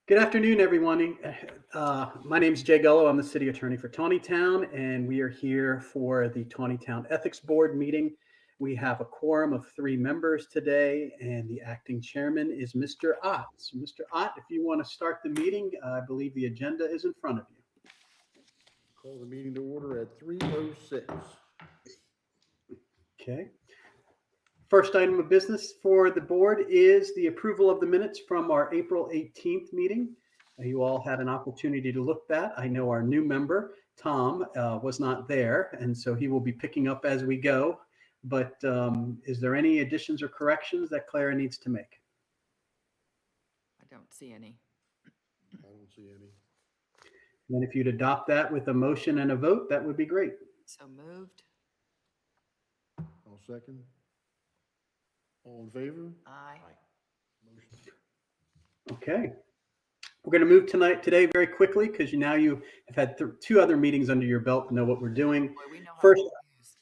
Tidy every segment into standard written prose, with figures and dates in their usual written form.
Good afternoon, everyone. My name is Jay Gullo. I'm the city attorney for Taneytown, and we are here for the Taneytown Ethics Board meeting. We have a quorum of 3 members today, and the acting chairman is Mr. Ott. So, Mr. Ott, if you want to start the meeting, I believe the agenda is in front of you. Call the meeting to order at 3:06. Okay. First item of business for the board is the approval of the minutes from our April 18th meeting. You all had an opportunity to look at that. I know our new member, Tom, was not there, and so he will be picking up as we go. But is there any additions or corrections that Clara needs to make? I don't see any. I don't see any. And if you'd adopt that with a motion and a vote, that would be great. So moved. I'll second. All in favor? Aye. Motion. Okay. We're going to move today very quickly because you have had 2 other meetings under your belt to know what we're doing. Boy, we know how First, to use.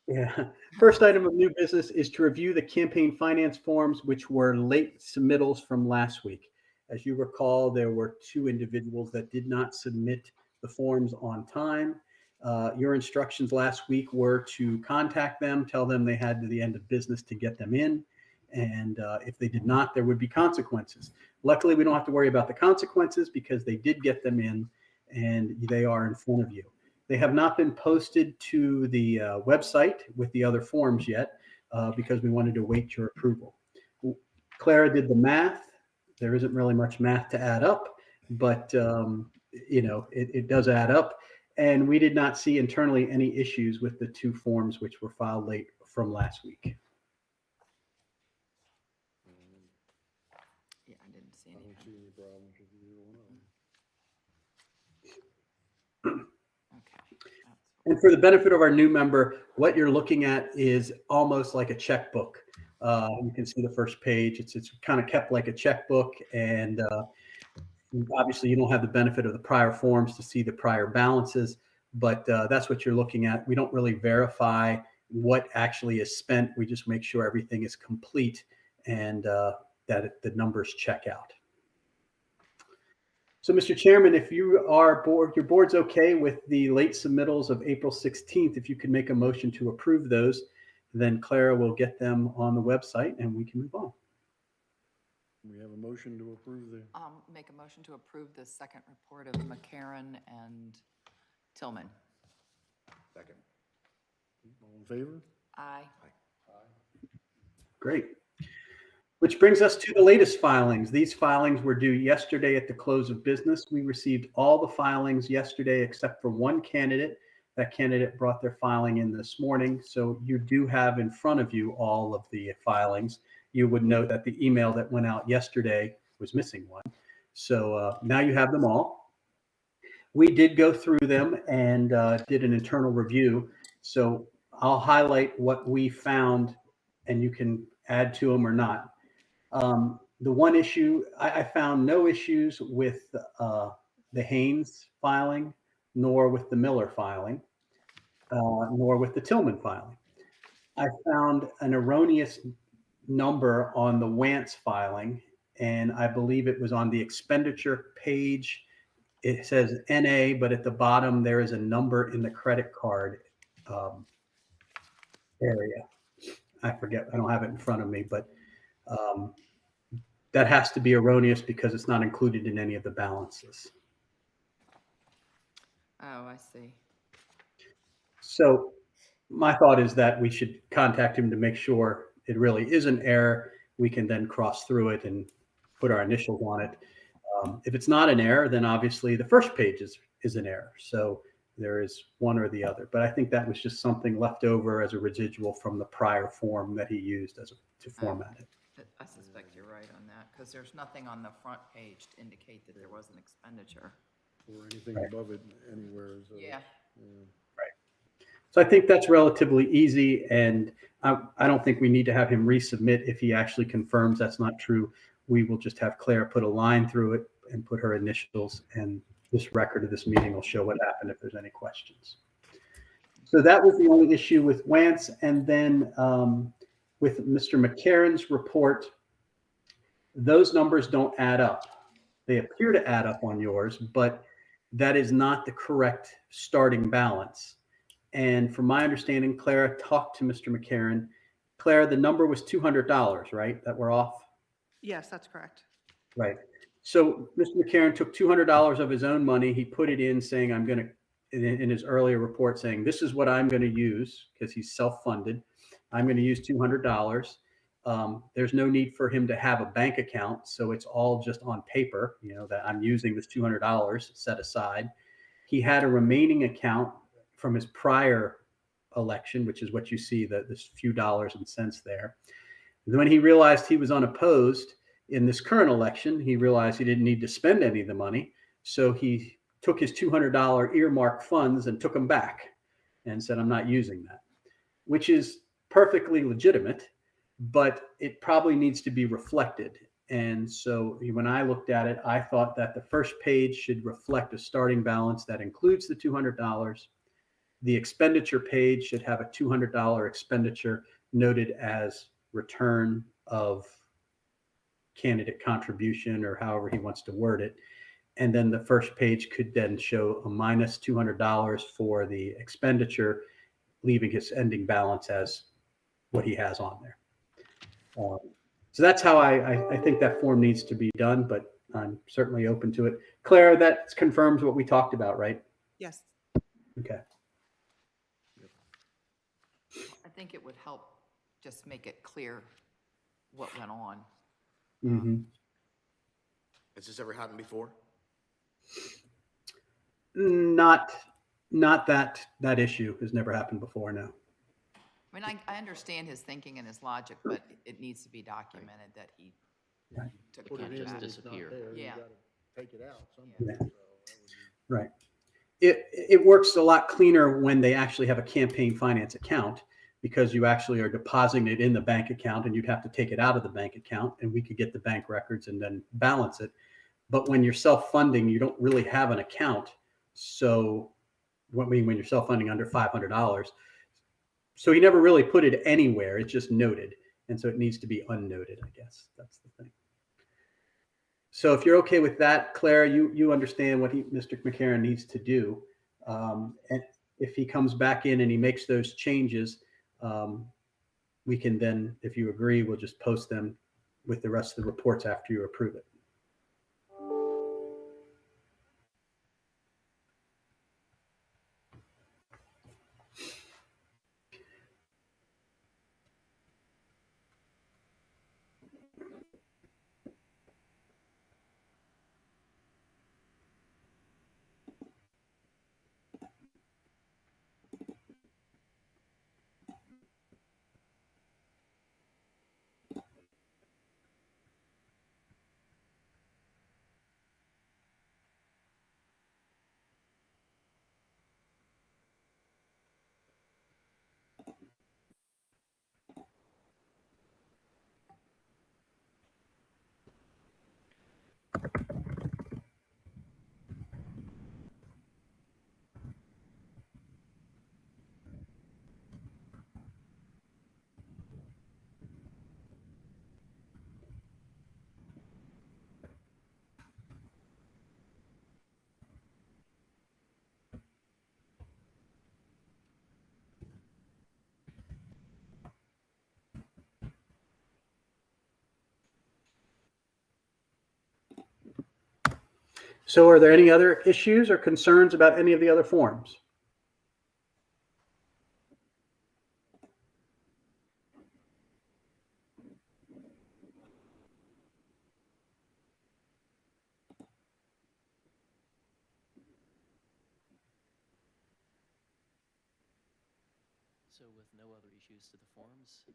Yeah. First item of new business is to review the campaign finance forms, which were late submittals from last week. As you recall, there were 2 individuals that did not submit the forms on time. Your instructions last week were to contact them, tell them they had to the end of business to get them in. And if they did not, there would be consequences. Luckily, we don't have to worry about the consequences because they did get them in and they are in front of you. They have not been posted to the website with the other forms yet because we wanted to wait your approval. Clara did the math. There isn't really much math to add up, but it does add up. And we did not see internally any issues with the 2 forms which were filed late from last week. Yeah, I didn't see I don't anything. see any problems with either one of them. Okay. And for the benefit of our new member, what you're looking at is almost like a checkbook. You can see the first page. It's kind of kept like a checkbook, and obviously you don't have the benefit of the prior forms to see the prior balances, but that's what you're looking at. We don't really verify what actually is spent. We just make sure everything is complete and that the numbers check out. So, Mr. Chairman, if your board's okay with the late submittals of April 16th, if you could make a motion to approve those, then Clara will get them on the website and we can move on. We have a motion to approve the, Make a motion to approve the second report of McCarran and Tillman. second. All in favor? Aye. Great. Which brings us to the latest filings. These filings were due yesterday at the close of business. We received all the filings yesterday except for 1 candidate. That candidate brought their filing in this morning. So you do have in front of you all of the filings. You would note that the email that went out yesterday was missing one. So now you have them all. We did go through them and did an internal review. So I'll highlight what we found and you can add to them or not. The one issue, I found no issues with the Haynes filing, nor with the Miller filing, nor with the Tillman filing. I found an erroneous number on the Wantz filing, and I believe it was on the expenditure page. It says NA, but at the bottom there is a number in the credit card area. I forget, I don't have it in front of me, but that has to be erroneous because it's not included in any of the balances. Oh, I see. So my thought is that we should contact him to make sure it really is an error. We can then cross through it and put our initials on it. If it's not an error, then obviously the first page is an error. So there is one or the other. But I think that was just something left over as a residual from the prior form that he used to format it. I suspect you're right on that because there's nothing on the front page to indicate that there was an expenditure. or anything Right. above it anywhere. So Yeah. So I think that's relatively easy, and I don't think we need to have him resubmit if he actually confirms that's not true. We will just have Claire put a line through it and put her initials, and this record of this meeting will show what happened if there's any questions. So that was the only issue with Wance. And then with Mr. McCarron's report, those numbers don't add up. They appear to add up on yours, but that is not the correct starting balance. And from my understanding, Clara talked to Mr. McCarron. Clara, the number was $200, right? That we're off? Yes, that's correct. Right. So Mr. McCarron took $200 of his own money. He put it in saying, I'm going to, in his earlier report saying, this is what I'm going to use because he's self-funded. I'm going to use $200. There's no need for him to have a bank account. So it's all just on paper, that I'm using this $200 set aside. He had a remaining account from his prior election, which is what you see, this few dollars and cents there. And when he realized he was unopposed in this current election, he realized he didn't need to spend any of the money. So he took his $200 earmark funds and took them back and said, I'm not using that, which is perfectly legitimate, but it probably needs to be reflected. And so when I looked at it, I thought that the first page should reflect a starting balance that includes the $200. The expenditure page should have a $200 expenditure noted as return of candidate contribution, or however he wants to word it. And then the first page could then show a minus $200 for the expenditure, leaving his ending balance as what he has on there. So that's how I think that form needs to be done, but I'm certainly open to it. Clara, that confirms what we talked about, right? Yes. Okay. I think it would help just make it clear what went on. Mm-hmm. Has this ever happened before? Not that issue has never happened before, no. I mean, I understand his thinking and his logic, but it needs to be documented that he Right. took Put it money in back. and it's not disappear. there, you Yeah. gotta take it out somehow. Yeah. So that would be- Right. It works a lot cleaner when they actually have a campaign finance account, because you actually are depositing it in the bank account, and you'd have to take it out of the bank account, and we could get the bank records and then balance it. But when you're self-funding, you don't really have an account. So when you're self-funding under $500, so he never really put it anywhere. It's just noted. And so it needs to be unnoted, I guess. That's the thing. So if you're okay with that, Claire, you understand what Mr. McCarron needs to do. And if he comes back in and he makes those changes, we can then, if you agree, we'll just post them with the rest of the reports after you approve it. So are there any other issues or concerns about any of the other forms? So with no other issues to the forms,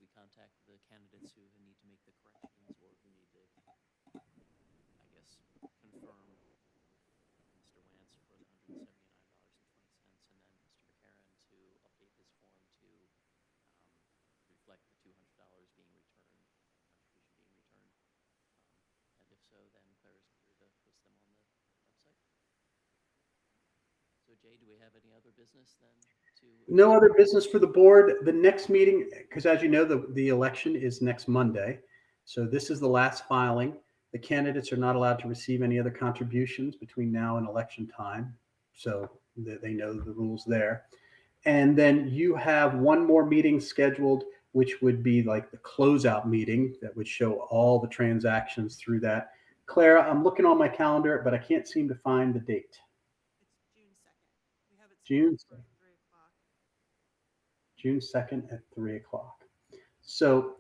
we contact the candidates who need to make the corrections or who need to, I guess, confirm Mr. Wance for the $179.20, and then Mr. McCarron to update his form to reflect the $200 being returned, contribution being returned. And if so, then Claire is clear to post them on the website. So Jay, do we have any other business then to? No other business for the board. The next meeting, because as you know, the election is next Monday. So this is the last filing. The candidates are not allowed to receive any other contributions between now and election time. So they know the rules there. And then you have one more meeting scheduled, which would be like the closeout meeting that would show all the transactions through that. Clara, I'm looking on my calendar, but I can't seem to find the date. It's June 2nd. We have it June scheduled for 3 o'clock. June 2nd at 3 o'clock. So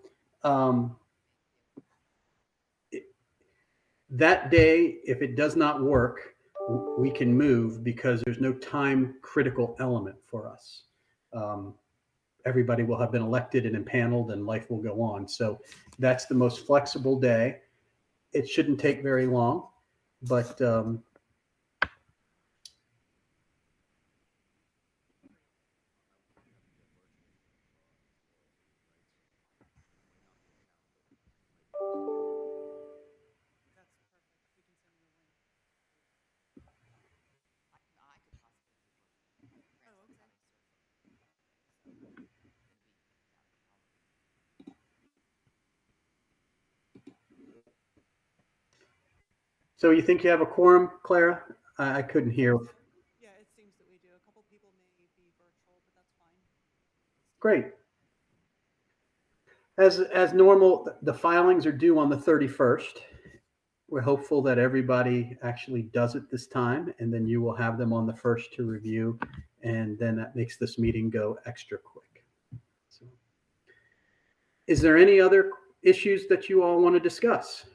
that day, if it does not work, we can move because there's no time critical element for us. Everybody will have been elected and impaneled and life will go on. So that's the most flexible day. It shouldn't take very long, but That's perfect. We can send you a link. I could possibly do virtual. Oh, okay. so you think you have a quorum, Clara? I couldn't hear. Yeah, it seems that we do. A couple people may be virtual, but that's fine. Great. As normal, the filings are due on the 31st. We're hopeful that everybody actually does it this time, and then you will have them on the 1st to review, and then that makes this meeting go extra quick. So, is there any other issues that you all want to discuss?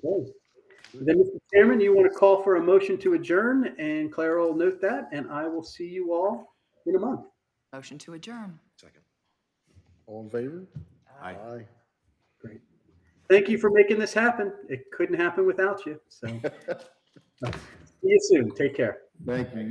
Okay. Then, Mr. Chairman, you want to call for a motion to adjourn, and Clara will note that, and I will see you all in a month. Motion to adjourn. Second. All in favor? Aye. Aye. Great. Thank you for making this happen. It couldn't happen without you. So, see you soon. Take care. Thank you.